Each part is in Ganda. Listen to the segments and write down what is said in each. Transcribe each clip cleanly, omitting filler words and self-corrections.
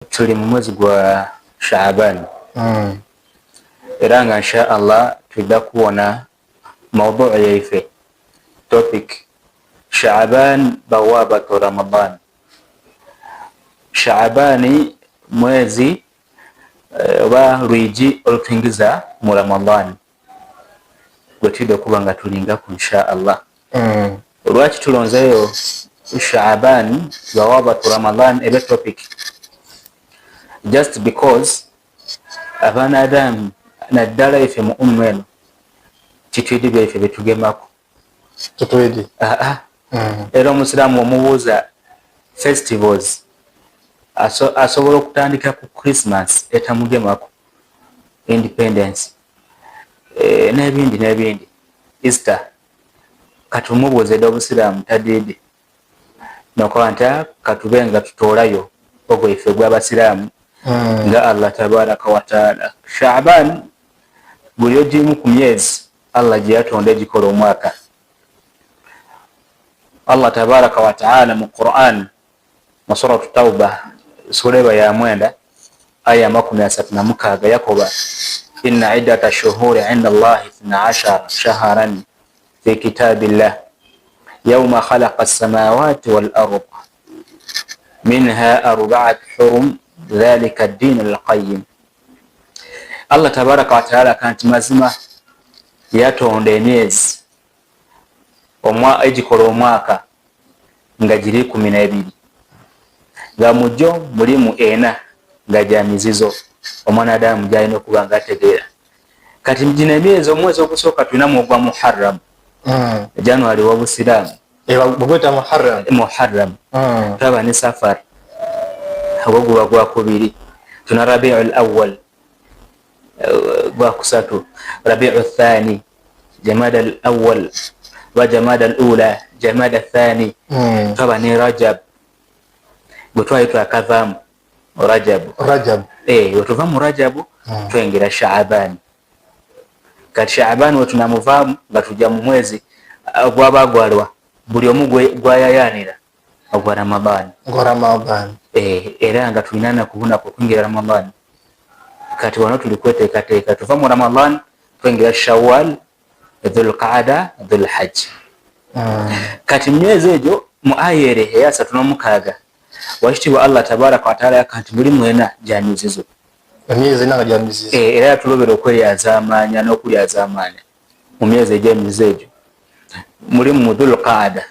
tuli mu mwezi gwa Shaaban era nga insha Allah tujja kuwona mawduu yaife topic Shaaban bawabatu Ramadan. Shaabani mwezi oba lwigi olutuyingiza mu Ramadan gwe tudde okuba nga tulingako insha Allah. Lwaki tulonzeeyo Shaaban bawabatu Ramadan ebe topic? Just because abanadamu naddala ife mu umma eno kitwidi byaife betugemako kitwidi. Era omusiraamu omubuuza festivals asobola okutandika ku Christmas etamugemako, Independence n'ebindi Easter, katumubuuza edda obusiraamu tadidi nokoba nti katube nga tutoolayo ogwaife gw'abasiraamu nga Allah tabaraka wa taala. Shaaban buli ogimu ku myezi Allah gye yatonda egikola omwaka. Allah tabaraka wa taala mu Quran mu suratu Tauba sura ya 9 aya 36 yakoba inna iddata shuhuri inda Allah 12 shahran fi kitabillah yawma khalaqa as-samawati wal ard minha arba'atu hurum dhalika ad-din al-qayyim. Allah tabaraka wa taala kanti mazima yatonda emyezi egikola omwaka nga giri 12 nga mujjo mulimu ena nga gya mizizo omwanadamu gyalina okuba nga ategeera. Kati gino emyezi omwezi ogusooka tulinamu ogwa Muharram, January w'obusiraamu bagweta Muharram, taba ne Safar ogwo guba gwakubiri, tuna Rabiul Awwal gwakusatu, Rabiul Thani, Jamada al-Awwal wa Jamada al-Ula, Jamada Thani, taba ne Rajab bwe twayita akavaamu Rajab wetuva mu Rajabu twengera Shaaban. Kati Shaaban wetunamuvaamu nga tujja mu mwezi gwaba gwalwa buli omu gwayayanira ogwa Ramadan. Era nga tulina nakubunaku okwingira Ramadan. Kati wano tuli kweteekateeka tuva mu Ramadan twengera Shawwal, Dhul-Qaada, Dhul-Hajj. Kati myezi egyo mu ayere eya 36 wakitiibwa Allah tabaraka wa taala yakanti buli mwena gya mizizo, emyezi ena nga gya mizizo. Era yatulobera okweryazaamaanya n'okulyazaamaanya mu myezi egy'emizizo egyo. Mulimu mu Dhul-Qaada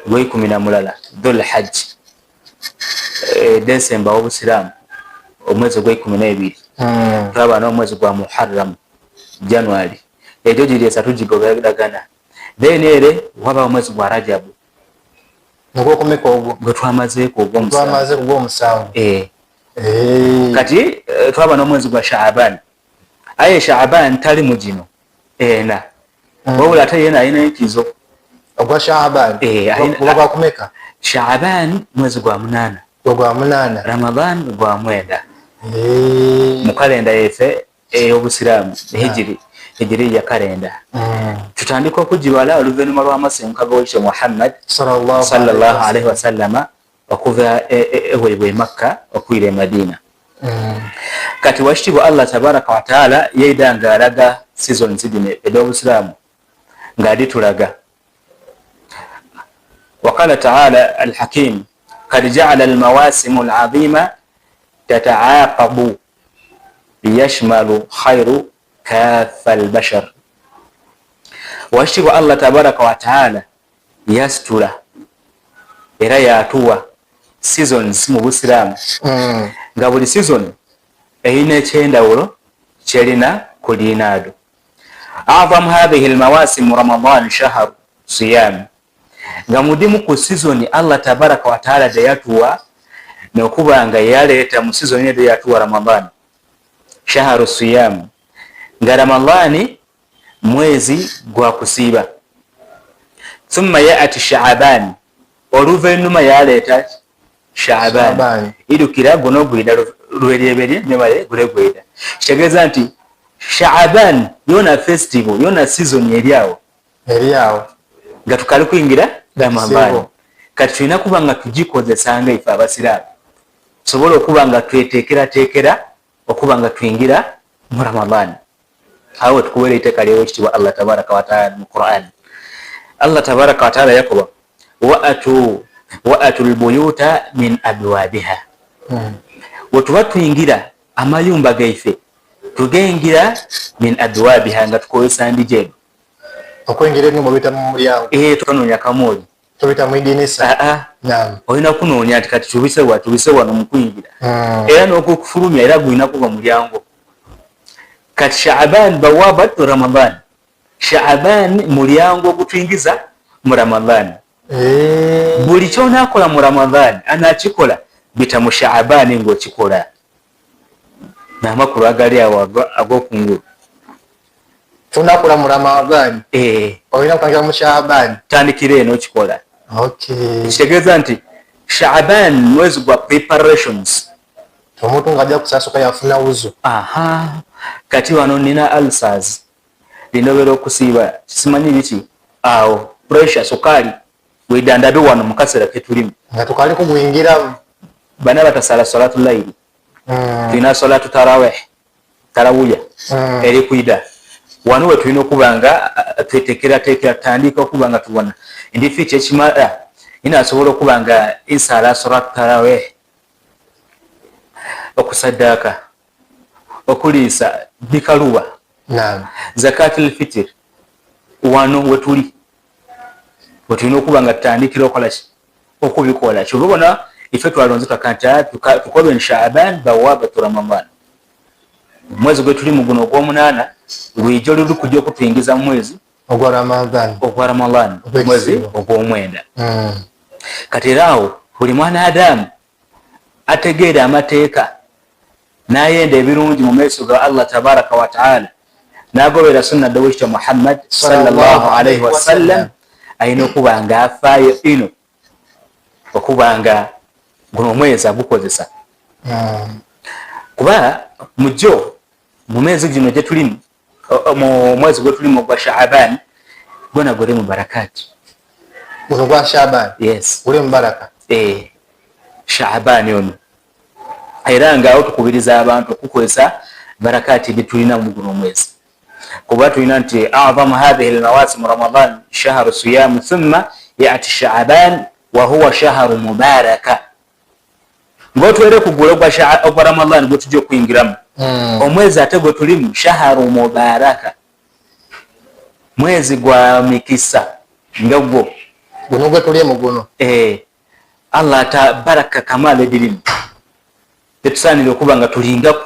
gwe-10, Dhul-Hajj December w'obusiraamu omwezi gwe-12, twaba n'omwezi gwa Muharram January, egyo giri esatu gigoberagana. Then ere waba omwezi gwa Rajabu ng'okomeka ogwo gwe twamazeeko ogw'omusanvu. Kati twaba n'omwezi gwa Shaaban. Aye Shaaban tali mu gino ena wabula ate yena alina enkizo ogwa Shaaban gwakomeka. Shaaban mwezi gwa 8, Ramadan gwa 9 mu kalenda yaife ey'obusiraamu hijiri ya kalenda. Tutandika okugibala oluvannyuma lw'amasenguka g'owaitu Muhammad sallallahu alaihi wasallama okuva eweebwe Makka okwira e Madina. Kati wakitiibwa Allah tabaraka wa taala yeida nga alaga season zino ed'obusiraamu ng'ali tulaga. Waqala taala al-Hakim qad ja'ala al-mawasimu al-'azima tata'aqabu liyashmalu khayru kaffa al-bashar. Wakitiibwa Allah tabaraka wa taala yasitula era yatuwa seasons mu busiraamu nga buli season erina ekyendawulo kyerina ku liinaado. A'zamu hadhihi al-mawasim Ramadan shahru siyam, nga mudimu ku season Allah tabaraka wa taala gye yatuwa n'okuba nga yaleeta mu season eyo yatuwa Ramadan shahru siyam, nga Ramadani mwezi gwa kusiiba. Thumma ya'ti Shaaban, oluvannyuma yaleeta Shaaban idukira guno gwida lweryebere nebale gulegweda. Kitegeeza nti Shaaban yona festival yona season eryawo nga tukali kuyingira Ramadan. Kati tulina kuba nga tugikozesanga ife abasiraamu tusobole okuba nga tweteekerateekera okuba nga tuyingira mu Ramadan. Awo tukubeera etteeka ly'Oweekitiibwa Allah tabaraka wa taala mu Quran. Allah tabaraka wa taala yakoba wa atul buyuta min abwabiha. Wetuba tuyingira amayumba gaife tugengira min abwabiha nga tukozesa ndijeero. Okwingira eno mubita mu mulyango. Tunoonya kamooli. Tubita mu idinisa. Naam. Olina kunoonya ati kati tubise wano mu kuyingira. Era n'okufulumya era gulina kuba mulyango. Kati Shaaban bawabat Ramadan. Shaaban mulyango gutuyingiza mu Ramadan. Buli kyonaakola mu Ramadan anakikola bita mu Shaaban ng'okikola. N'amakulu agali awo ag'okungulu. Tunakola mu Ramadan. Olina kutangira mu Shaaban. Tandikira eno okikola. Okay. Kitegeeza nti Shaaban mwezi gwa preparations. Omuntu ng'ajja kusasuka yafuna wuzu. Kati wano nina ulcers. Linobera okusiiba simanyi biki awo pressure sukali wedandabe wano mu kaseera ke tulimu. Nga tukali kuguyingiramu. Bana batasala salatu layli. Tulina salatu tarawih. Eri kwida. Wano we tulina okuba nga tweteekerateekera tutandika okuba nga tubona ndifi kyekimala inaasobola okuba nga insala salatu tarawih, okusaddaaka, okuliisa bikaluba, zakatul fitr. Wano we tuli we tulina okuba nga tutandikira okubikola. Kyobona ife twalonze twakanta tukobe Shaaban bawabat Ramadan. Mwezi gwe tuli mu guno ogw'omunaana lwijjo luli kujja okutuyingiza mu mwezi ogwa Ramadan, mwezi ogw'omwenda. Kati era awo buli mwana Adamu ategeera amateeka n'ayenda ebirungi mu maaso ga Allah tabaraka wa taala n'agobera sunna dawishya Muhammad sallallahu alaihi wasallam ayina okuba nga afaayo ino okuba nga guno omwezi agukozesa. Kuba mujjo mu mwezi gino gye tulimu mu mwezi gwe tulimu gwa Shaaban gwona guli mu barakati. Guno gwa Shaaban? Yes. Guli mu baraka? Shaaban ono. Era nga awo tukubiriza abantu okukozesa barakati bye tulina mu guno omwezi. Kuba tulina nti a'zamu hadhihi al-mawasim Ramadan shahru siyam thumma ya'ti Shaaban wa huwa shahru mubaraka. Ngotwere kugula gwa Ramadan gwe tujja okuyingiramu. Omwezi ate gwe tulimu shahru mubaraka, mwezi gwa mikisa nga gwo guno gwe tulimu guno. Allah tabaraka kamala edirimu tetusaanire okuba nga tulingako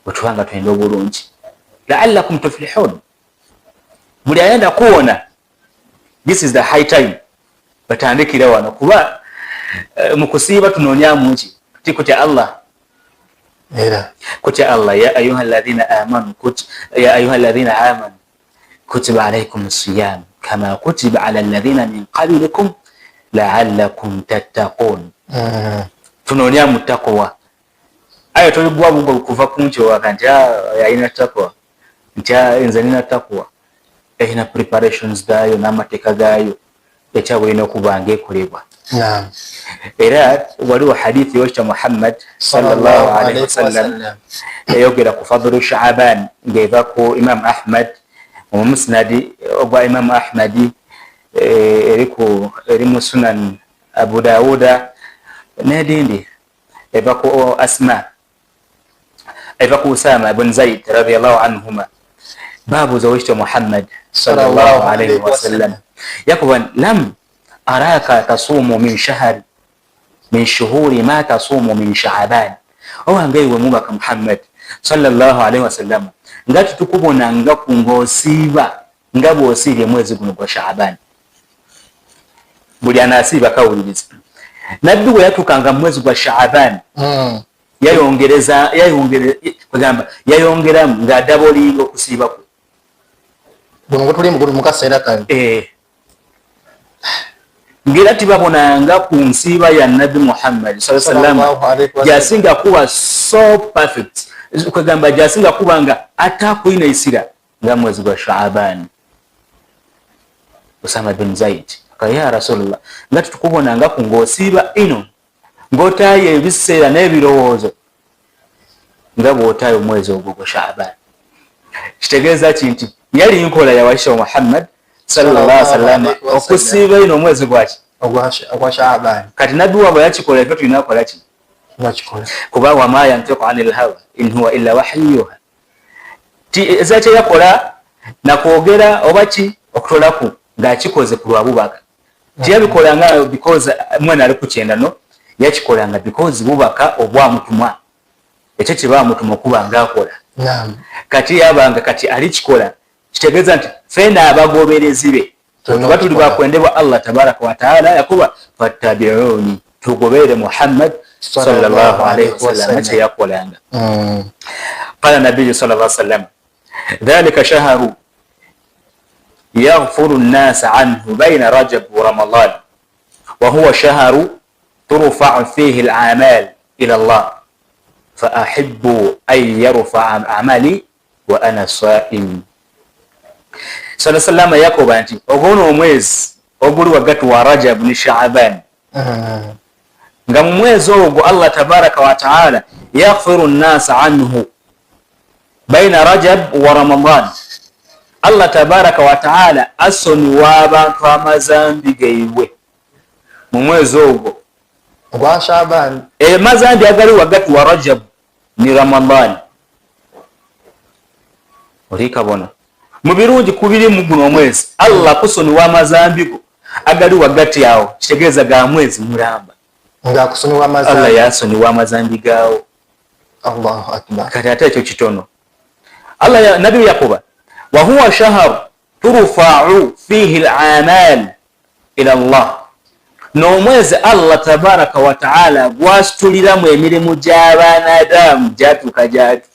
bwe tuba nga twenda obulungi. La'allakum tuflihun. Buli ayenda kuwona this is the high time batandikira wano kuba mu kusiiba tunoonyamu ki tikutya Allah. Kutya Allah ya ayyuhalladhina amanu kutiba alaykumus siyam kama kutiba ala alladhina min qablikum la'allakum tattaqun. Tunoonyamu taqwa. Ayo tolibwa bugo kuva kuncho wakati yayina taqwa nti nze nina taqwa ehina preparations gayo n'amateeka gayo ekyabulina okuba ng'ekolebwa. Era waliwo hadithi yocha Muhammad sallallahu alaihi wasallam eyogera ku fadlu Shaaban ngeva ku Imam Ahmad mu musnadi ogwa Imam Ahmadi eri mu sunan Abu Dawuda nedindi eva ku Asma eva ku Usama ibn Zaid radiyallahu anhuma babu zawjati Muhammad sallallahu alaihi wasallam yakuban lam araka tasumu min shuhuri ma tasumu min Shaaban. Owangaiwe mubaka Muhammad sallallahu alaihi wasallam ngati tukubona nga kungosiiba nga bwosiibye mwezi guno gwa Shaaban. Buli anasiiba kawuliriza nabbi bwe yatukanga mwezi gwa Shaaban yayongeramu ng'adabolinga okusiiba kwe guno gwe tulimu guli mu kaseera kano. Ngira tibabonanga ku nsiiba ya Nabi Muhammad sallallahu alaihi wasallam jasinga kuba so perfect kwegamba jasinga kuba nga atakuina isira nga mwezi gwa Shaaban. Usama bin Zaid ya Rasulullah ngati tukubonanga ku ngosiiba ino ng'otaayo ebiseera n'ebirowoozo nga bw'otaayo omwezi ogwo gwa Shaaban. Kitegeeza ki nti yali nkola ya Aisha Muhammad sallallahu alaihi wasallam okusiiba ino omwezi gwaki ogwa Shaaban. Kati nabbi waabwe yakikola ffe tulina kukola ki? Kuba wa ma yantiqu anil hawa in huwa illa wahyu yuha. Eza kye yakola nakwogera oba ki okutolaku ng'akikoze ku lwa bubaka. Tiyabikolanga because mwana ali ku kyenda no, yakikolanga because bubaka obwamutumwa. Ekyo kye baamutuma okuba ng'akola. Kati yabanga kati alikikola kitegeeza nti ffenna abagoberezi be tuba tuli bakwendebwa Allah tabaraka wa taala yakuba fattabi'uni, tugobere Muhammad sallallahu alaihi wasallam kye yakolanga. Qala nabiyyu sallallahu alaihi wasallam dhalika shahru yaghfuru an-nas anhu bayna Rajab wa Ramadan wa huwa shahru turfa'u fihi al-a'mal ila Allah fa ahibbu an yarfa'a amali wa ana sa'im. Sallallahu alaihi wasallam yakoba nti ogwono omwezi oguli wagati wa Rajab ni Shaaban nga mu mwezi ogwo Allah tabaraka wa taala yaghfiru an-nas anhu baina Rajab wa Ramadan. Allah tabaraka wa taala asonyiwa abantu amazambi gaibwe mu mwezi ogwo gwa Shaaban. Mazambi agali wagati wa Rajab ni Ramadan olikabona mu birungi kubiri mu guno omwezi Allah kusonyiwa amazambi go agali wagati awo kitegeeza ga mwezi mulamba nga kusonyiwa amazambi. Allah yasonyiwa amazambi gaawo. Allahu akbar. Kati ate ekyo kitono Allah ya Nabi Yakuba wa huwa shahr turfa'u fihi al-a'mal ila Allah, n'omwezi Allah tabaraka wa ta'ala gwasituliramu emirimu gy'abaana Adamu gyatuuka gyati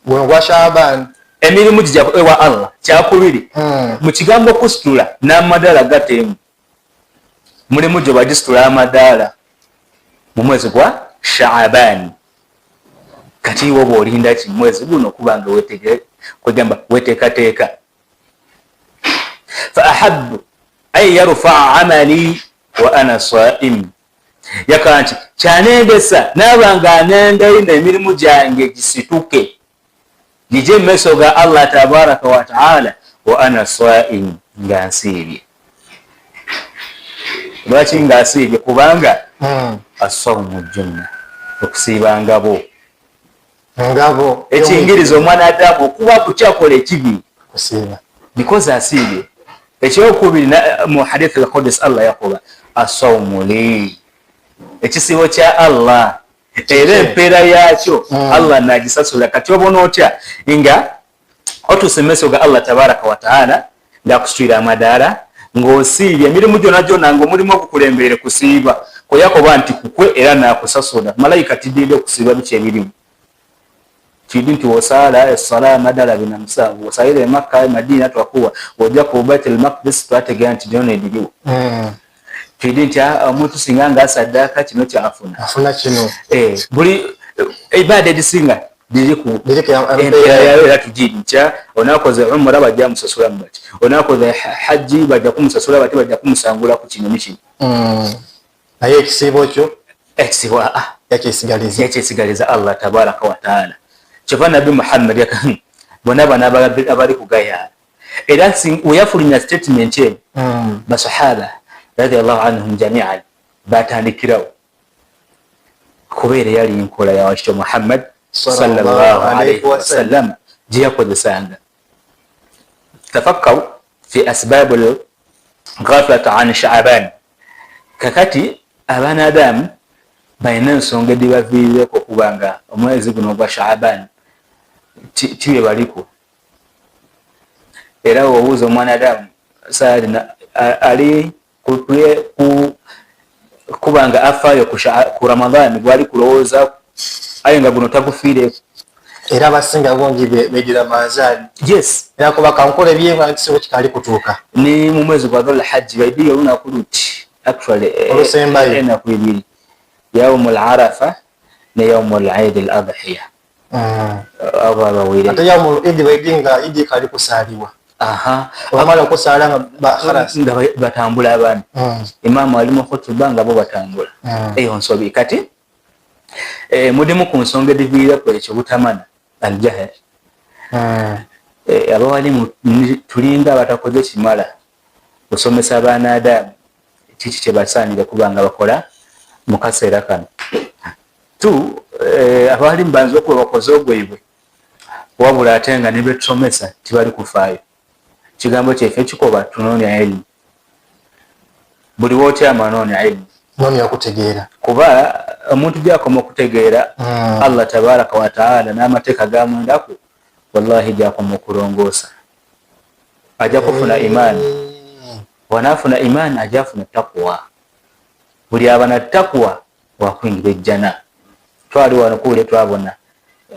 gwa Shaaban. Emirimu gijja ewa Allah kyakubiri mu kigambo kusitula n'amadaala gatemu mulimu gye bagisitula amadaala mu mwezi gwa Shaaban. Kati wo bw'olinda ki mwezi guno kuba nga kwegamba weteekateeka. Fa ahabbu an yarfa'a amali wa ana sa'im, yakala nti kyanendesa naaba nga nendalina emirimu gyange gisituke gije mu maaso ga Allah tabaraka wa ta'ala wa ana sa'im, nga nsiibye. Lwaki nga nsiibye? Kubanga as-sawmu junna, okusiiba ngabo. Ekiyingiriza omwana Adamu okuba kukyakola ekibi kusiiba because asiibye. Ekyokubiri mu hadith al-Qudsi Allah yakoba as-sawmu li, ekisibo kya Allah era empeera yakyo Allah nagisasula. Kati obona otya nga otuuse mu maaso ga Allah tabaraka wa taala ng'akusitwira amadaala ng'osiibye emirimu gyonna gyonna ng'omulimu ogukulemberere kusiiba kwe yakoba nti kukwe era naakusasula. Malayika tidinde okusiiba biki ebirimu kidi nti wasala essala madala bina musanvu wasaire Makka Madina twakuwa wajja ku Baitul Maqdis twategera nti gyonna ediriwo. Kidi nti omuntu singa nga asaddaaka kino kyafuna kino. Buli ibada edisinga diriku era tugidi nkya onakoze umra bajja musasula mbati, onakoze hajji bajja kumusasula bati, bajja kumusangula ku kinyonyi kino. Naye ekisibo kyo ekisibo yakyesigaliza Allah tabaraka wa taala. Kyova Nabi Muhammad yakan bona bana abali kugaya era weyafulinya statement ye basahaba radiyallahu anhum jami'an batandikirawo kubeera yali nkola ya Aisha Muhammad sallallahu alaihi wasallam gye yakozesanga. Tafakkaru fi asbab al-ghaflati an Sha'ban. Kakati abaana Adamu balina ensonga edibaviireko okubanga omwezi guno gwa Sha'ban tibe baliko. Era wobuuza omwana Adamu ali kubanga afaayo ku Ramadan gwali kulowooza aye nga guno tagufiireko. Era abasinga bongi begira manzaali. Yes. Era kuba kankola ebyema kisibo kikali kutuuka. Ni mu mwezi gwa Dhul Hajj baidiyo olunaku luti actually enaku ibiri yaumul Arafa ne yaumul Eid al-Adhiya. Ate yaumul Eid baidinga idi kali kusaliwa. wamala okusala nga batambula abaana imaamu ali mu khutuba nga bo batambula eyo nsobi kati mudimu ku nsonga ediviiraku ekyo butamana aljahal abawalimu tulinga abatakoze kimala kusomesa abaana Adamu kiki kyebasaanire kuba nga bakola mu kaseera kano abawalimu banza okuba bakoze ogwebwe wabula ate nga ne betusomesa tibali kufaayo kigambo kyeffe kikoba tunoonya elimu buli wootyama noonya elimu noonya okutegeera kuba omuntu gyakoma okutegeera Allah tabaraka wa taala n'amateeka gamwendaku wallahi gyakoma okulongoosa ajja kufuna imaani wanaafuna imaani ajja afuna taqwa buli abana taqwa wakwingira ejjana twali wano kuwule twabona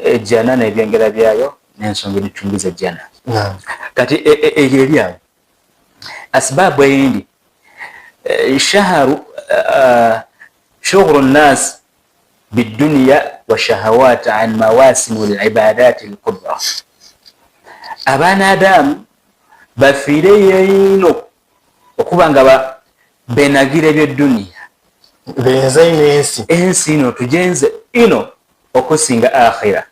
ejjana n'ebyengera byayo n'ensonga editungiza ejjana kati eyo eri awo asbaabu eyindi shaharu shughulu nnaasi bidduniya wa shahawaati an mawasimu libaadaati lkubra abaana Adamu bafiireyo ino okuba nga benagira ebyedduniya benze n'ensi ensi ino tugenze ino okusinga akhira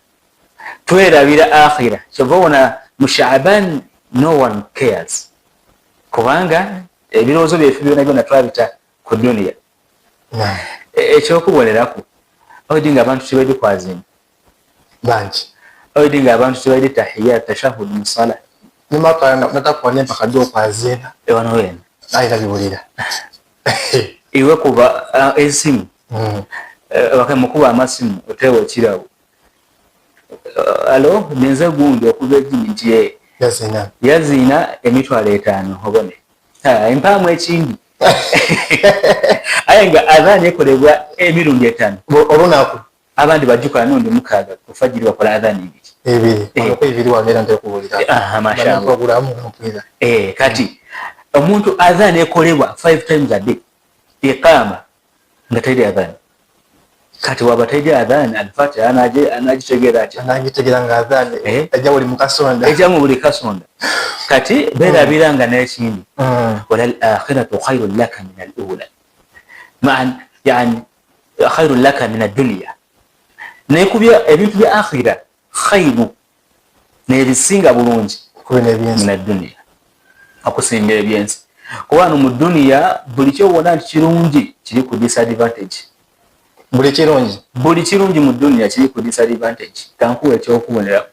twerabira akhira kyova wona mu Shaaban no one cares kubanga ebirowoozo byeffe byona byona twabita ku duniya ekyokuboneraku oidi nga abantu tibaidi kwazima bangi oidi nga abantu tibaidi tahiyat tashahud musala natakuwane mpaka ddo okwazina ewano wena ayina biwulira iwe kuba esimu bakamukuba amasimu oteewa ekirawo alo nenze gundi okuba ejjini nti yazina emitwalo 5 obone empaamu ekindi aye nga adhaani ekolebwa emirundi 5 olunaku abandi bajjukola nundi 6 kufajiri bakola adhaani 2 kati omuntu adhaani ekolebwa 5 times a day iqama nga teri adhaani kati waba teri adhaani alfatiha anagitegeera atya anagitegeera nga adhaani ejja buli mukasonda ejja mu buli kasonda kati beerabira nga n'ekindi wala al-akhiratu khayrun laka min al-ula yani khayrun laka min ad-dunya nekubya ebintu bya akhira khayru nebisinga bulungi min ad-dunya okusinga ebyensi kuba mu dunya buli kyobona nti kirungi kiri ku disadvantage buli kirungi mu dunya kiri ku disadvantage kankuwa ekyokubonera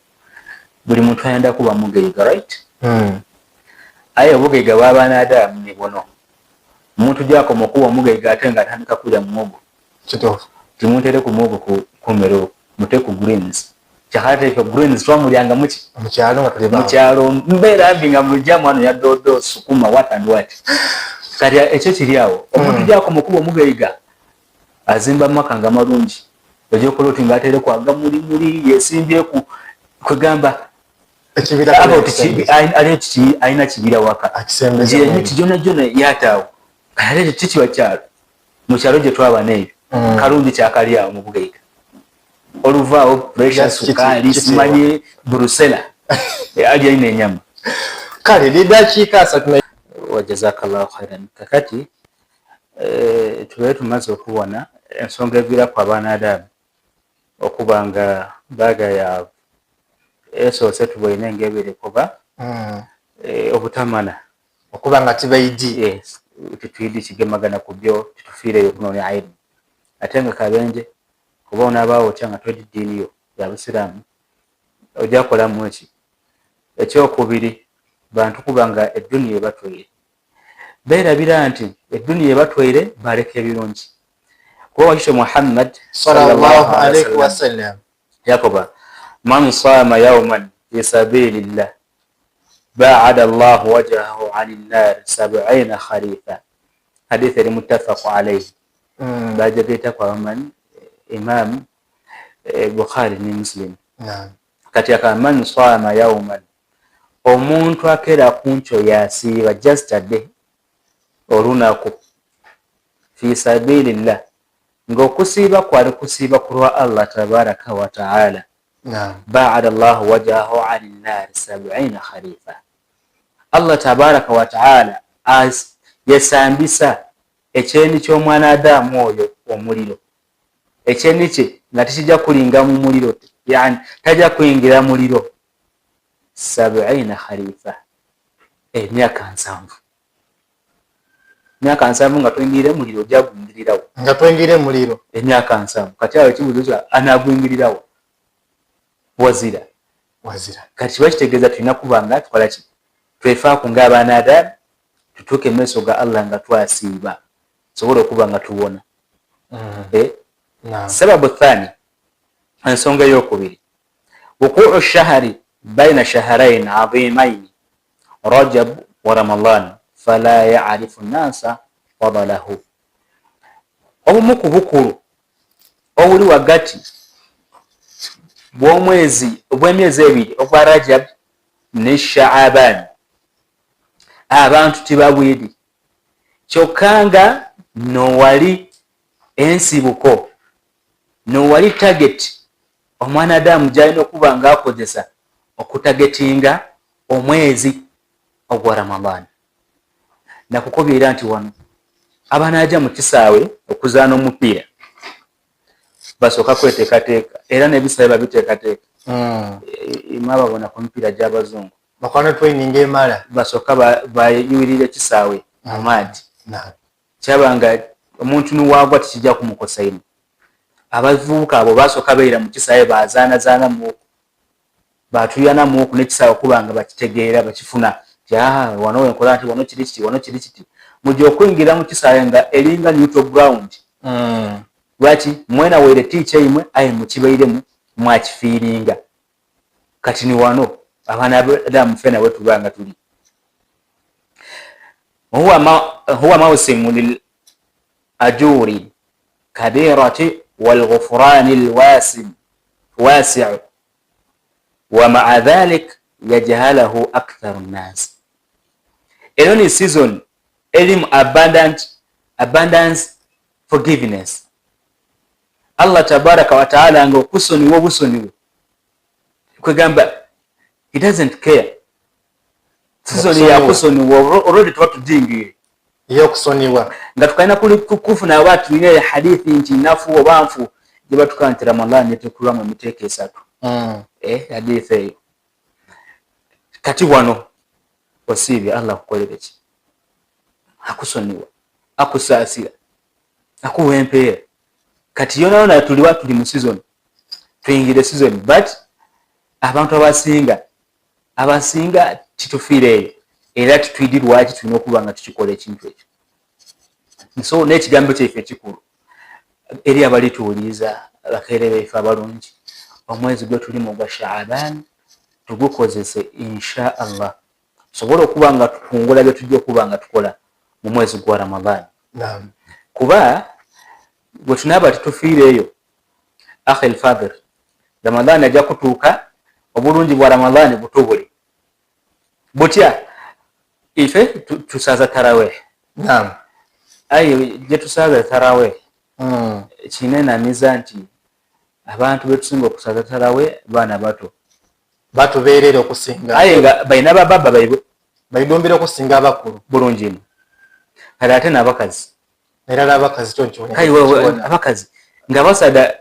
buli muntu ayenda kuba mugaiga right aye obugaiga bw'abaana Adamu ne buno omuntu gyakoma okuba omugaiga ate nga atandika kulya muwogo kituufu timuntere ku muwogo ku mmere mute ku greens kyakate ekyo greens twamulyanga mu kyalo mbeera mbi nga mulyamu wano ya doodo sukuma what and what kati ekyo kiri awo omuntu gyakoma okuba omugaiga azimba maka nga malungi ojja oti nga atere kwaga mulimuli yesimbye kwegamba alina kibira waka emiti gyona gyona yataawo kale tikiba kyalo mu kyalo gye twaba n'ebyo kalungi kyakali awo mu bugaiga oluvaawo pressure sukaali simanye brusela ali alina enyama kale lidakiika 3 wajazakallahu khairan kakati tubeere tumaze okubona ensonga eviiraku abaana Adamu okuba nga baagayaavu esoose tuboine ng'ebiri kuba obutamana okuba nga tibaidi tituyidi kigemagana ku byo titufiireyo kunoonya ilmu ate nga kabenje kuba onaabaawo otya nga twedi ddiini yo ya busiraamu ojja kukolamu eki ekyokubiri bantu kuba nga edduniya ebatwire beerabira nti edduniya ebatwire baleka ebirungi kuba wakishe Muhammad sallallahu alaihi wasallam yakoba man sama yawman fi sabilillah baada Allah wajhahu 'anil nar 70 kharifa hadith muttafaq alayhi bajabita kwa man imam Bukhari ni Muslim kati aka man sama yawman omuntu akera kuncho yasiba just a day olunaku fi sabilillah ngokusiba kwali kusiba kulwa Allah tabaraka wa taala baada Allah wajhahu 'anil nar 70 kharifa Allah tabaraka wa taala yasambisa ekyeni ky'omwana Adamu oyo omuliro. Ekyeni kye nga tekijja kulinga mu muliro, yani tajja kuyingira muliro 70 khalifa, emyaka 7. Emyaka 7 nga twingire muliro ojja kuyingirirawo. Nga twingire muliro emyaka 7. Kati awo ekibuuzo kya anaaguyingirirawo. Wazira. Kati bakitegeeza tulina kuba nga tukola ki? Twefaako ng'abaana Adamu, tutuuke mu maaso ga Allah nga twasiiba, tusobole okuba nga tuwona. Sababu thani, ensonga ey'okubiri, wuku'u shahri baina shahrayn adhimayn Rajab wa Ramadan fala ya'rifu an-nasa fadalahu. Obumu ku bukulu obuli wagati obw'emyezi ebiri obwa Rajab ne Sha'aban abantu tibabwedi, kyokka nga nowali ensibuko, nowali target omwana Adamu gy'alina okuba ng'akozesa okutagetinga omwezi ogwa Ramadan. Nakukobyera nti wano abanajja mu kisaawe okuzaana omupiira basooka kweteekateeka era n'ebisaawe babiteekateeka. Ima babona ku mipiira gy'abazungu bakwana training emala basooka bayuwirira ekisaawe mu maadi. Kyabanga omuntu nuwaagwa tikijja kumukosa ino. Abavubuka abo basooka beera mu kisaawe bazaanazaana muku, batuyana muku n'ekisaawe okuba nga bakitegeera bakifuna. Wano wenkola nti wano kiri kiti, wano kiri kiti. Mujja okuyingira mu kisaawe nga eringa neutral ground. Lwaki mwena weere tiicha imwe aye mukibairemu mwakifiiringa. Kati ni wano abaana Adamu fena we tubanga tuli. Huwa mawsimu lil ajuri kabirati wal ghufrani al wasi' wa ma'a dhalik yajhalahu aktharu an-nas. Eno ni season elimu abundance forgiveness. Allah tabaraka wa taala nga okusoniwa obusoniwe kwegamba he doesn't care. Season ya kusoniwa already twatudingire iyo kusoniwa nga tukaina kufuna abantu bine hadithi nti nafu obanfu gye batukantira Ramadan yetekulwamu emiteeko 3. Hadithi eyo. Kati wano osiibye Allah akukolere ki? Akusoniwa, akusaasira, akuwa empeera. Kati yona tuliwa tuli mu season, tuyingire season, but abantu abasinga titufiireeyo era titwidirwaki tulina okuba nga tukikola ekintu ekyo. So n'ekigambo kyaife ekikulu eri abalituwuliza bakeere baife abalungi, omwezi gwe tulimu gwa Sha'aban tugukozese insha Allah tusobole okuba nga tukungula bye tujja okuba nga tukola mu mwezi gwa Ramadan. Kuba bwe tunaaba titufiireeyo akhi al-fadhil, Ramadan ajja kutuuka obulungi bwa Ramadan butubule butya ife tusaza tarawih. Aye gye tusaza tarawih kinenamiza nti abantu betusinga okusaza tarawih baana bato batubeerera okusinga, aye nga balina bababa baibwe baidombera okusinga abakulu bulungi ino. Kale ate n'abakazi era n'abakazi abakazi nga basada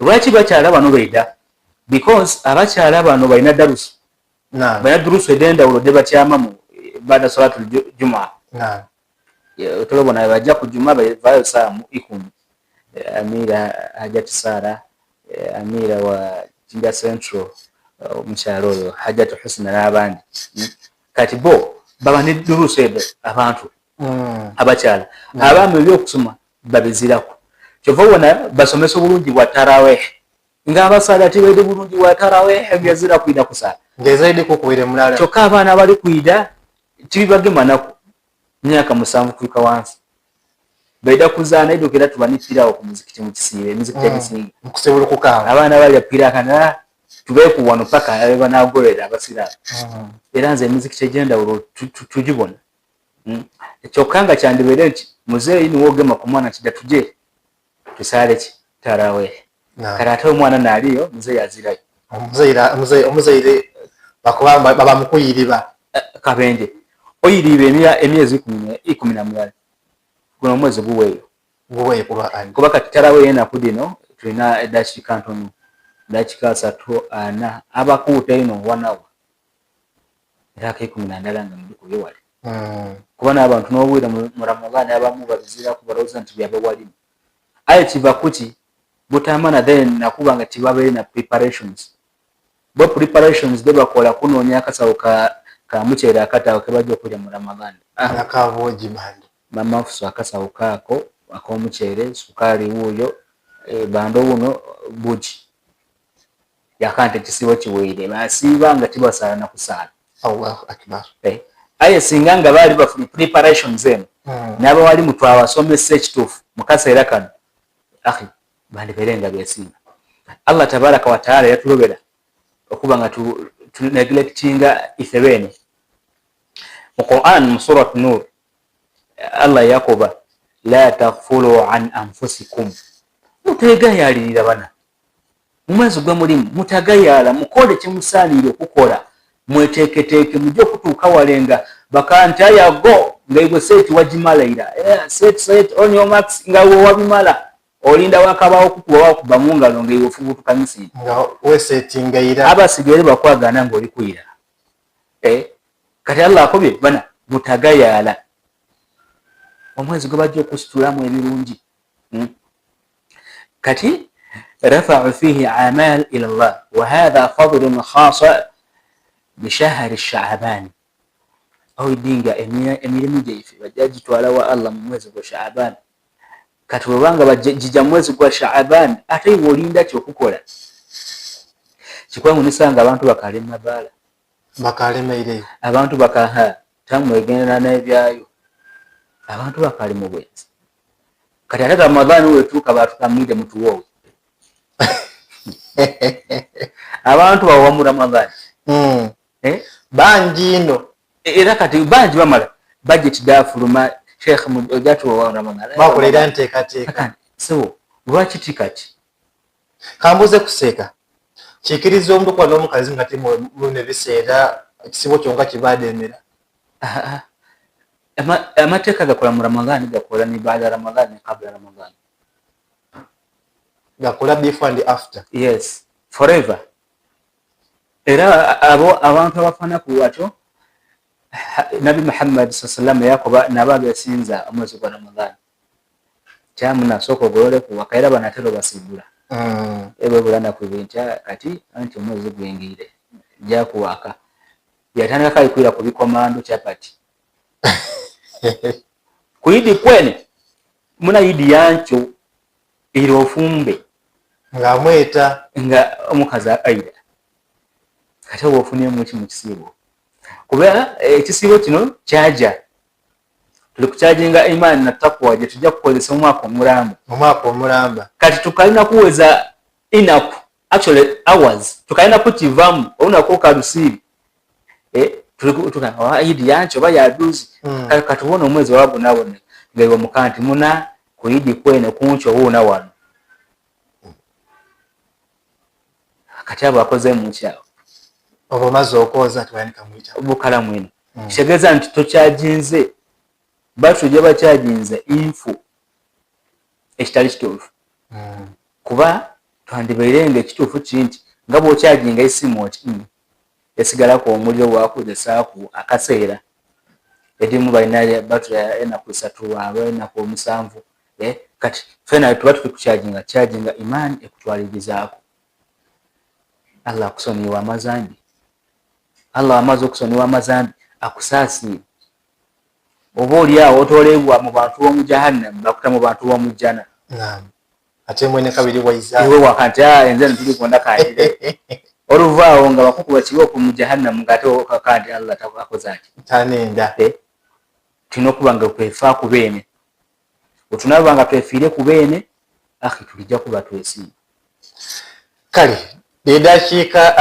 lwaki bakyala bano baida? Because abakyala bano balina darusu, balina durusu ed'endawulo gye batyamamu baada salatul jumaa. Tolobona bajja ku jumaa bavaayo saamu 10. Amira Hajati Sara, Amira wa Jinja Central, omukyalo oyo Hajati Husna n'abandi. Kati bo baba ne durusu edo abantu abakyala abamu ebyokusoma babizirako. Kyova wona basomesa obulungi bwa tarawih ng'abasaala tibaide bulungi bwa tarawih byazira kwida kusala ngezaidi kukwire mulala. Kyokka abaana bali kwida tibibagema naku myaka 7 kutuuka wansi baida kuzaana idokera tubanitirawo ku muzikiti mu kisiibe emizikiti egisinga mukusebula okukaawa abaana bali apira kana tubeeku wano paka abanagolera abasiraamu. Era nze emizikiti egy'endawulo tugibona. Kyokka nga kyandibeere nti muzeeyi niwo ogema ku mwana kidda tuje tusaale ki tarawih. Kale ate omwana naaliyo muzeeyi azirayo. Omuzaire bakubamba baba mukuyiriba kabenje oyiribe emyezi 18 guno mwezi guweeyo kuba kati tarawe enaku dino tulina eddakiika ntono, dakika 3 abakuuta ino wanawa era ake12 nga mubikuye wali kuba n'abantu n'obwire mu Ramadani abamu babiziraku balowooza nti byabawalimu aye kiva kuki butamana then nakuba nga tibabeere na preparations bo preparations de bakola kunoonya akasawo ka muceere akataawo ke bajja okulya mu Ramadani akaboogi bandi mama fuso akasawo kaako ak'omuceere sukaali wuuyo bando buno bugi yakante kisibo kiweire basiiba nga tibasaala na kusaala. Allahu akbar. Aye singa nga baali bafuna preparations eno n'aba wali mutwe abasomesa ekituufu mu kaseera kano akhi bandibeere nga beesimba. Allah tabaraka wa taala yatulobera okuba nga tu neglectinga ife beene mu Quran mu surat Nur Allah yakoba la taghfulu an anfusikum mutegayalirira bana mu mwezi gwe mulimu mutagayala mukole kimusaanire okukola mweteeketeeke mujja okutuuka walenga bakanta yago ngaibwe seti wajimalaira set on your marks nga wabimala olinda wakabawo kukuba wakuba mu ngalo ngaiwe fubutuka misiri nga we settingaira abasigere bakwagana ng'oli kuyira kati Allah akobye bana mutagayala omwezi gwe bajja okusitulamu ebirungi kati rafa'u fihi amal ila Allah wa hadha fadlun khasa bishahri Sha'ban au dinga emirimu gyaife bajja gitwala wa Allah mu mwezi gwa Sha'ban kati webanga bajja mwezi gwa Sha'ban ate iwe olinda kyokukola kikwangu nisanga abantu bakalema bala bakalemeireyo abantu bakaha tamwegenda n'ebyayo abantu bakali mu bwenzi kati ate Ramadani wetuuka batukamwide mutuwowe abantu bawa mu Ramadani bangi ino era kati bangi bamala budget dafuluma Sheikh Mujatu wa Ramadani bakolera nteekateeka so lwaki tikati kambuze kuseeka kikiriza omuntu kwa n'omukazi nga timune biseera ekisibo kyonka kibaademera amateeka gakola mu Ramadani gakola ni baada Ramadani kabla Ramadani gakola before and after yes forever era abantu abafana kuwacho Nabi Muhammad sallallahu yakoba nabaga yasinza omwezi gwa Ramadani kyamuna soko golole ku wakaira banatero basibula ebe bulana ku binta kati anti omwezi gwengire ja kuwaka yatanga kai kwira ku bikomando chapati kuyidi kwene muna yidi yancho ilo ofumbe nga mweta nga omukazi akaida kati ofunye mu kisibo kuba ekisibo kino kyaja tuli kucharginga imani na takwa je tujja kukozesa omwaka omulamba kati tukalina kuweza inaku actually hours tukalina kutivamu onako kadusiri tulikutuna yidi yancho bayaduzi kati wona omwezi wabu nabone ngaiwa mukanti muna kuyidi kwene kuncho wona wano kati abo akoze mu kyao obo mazo okoza twanika mwita obukala mwino kigeza nti tokyajinze batu je bakyajinze info ekitali kituufu kuba twandibeerenge ekituufu kinti nga bw'okyajinga esimu esigalako omuliro gwakozesaaku akaseera edimu balina batu enaku 3 aba enaku 7 kati fena tuba tukikukyajinga kyajinga imani ekutwalirizaako Allah akusonyiwa amazambi Allah amaze okusonyiwa amazambi akusaasiire oba oliawo otolebwa mu bantu b'omu jahannam bakuta mu bantu b'omu jana ate mwene kabiri waiza iwe wakati enze ntuli konda kaire oluvaawo nga bakukuba kibooko mu jahannam ngate kakandi Allah takoza ati tanenda tulina okuba nga twefa ku beene otunaba nga twefiire ku beene akhi tulijja kuba twesiima kale edakiika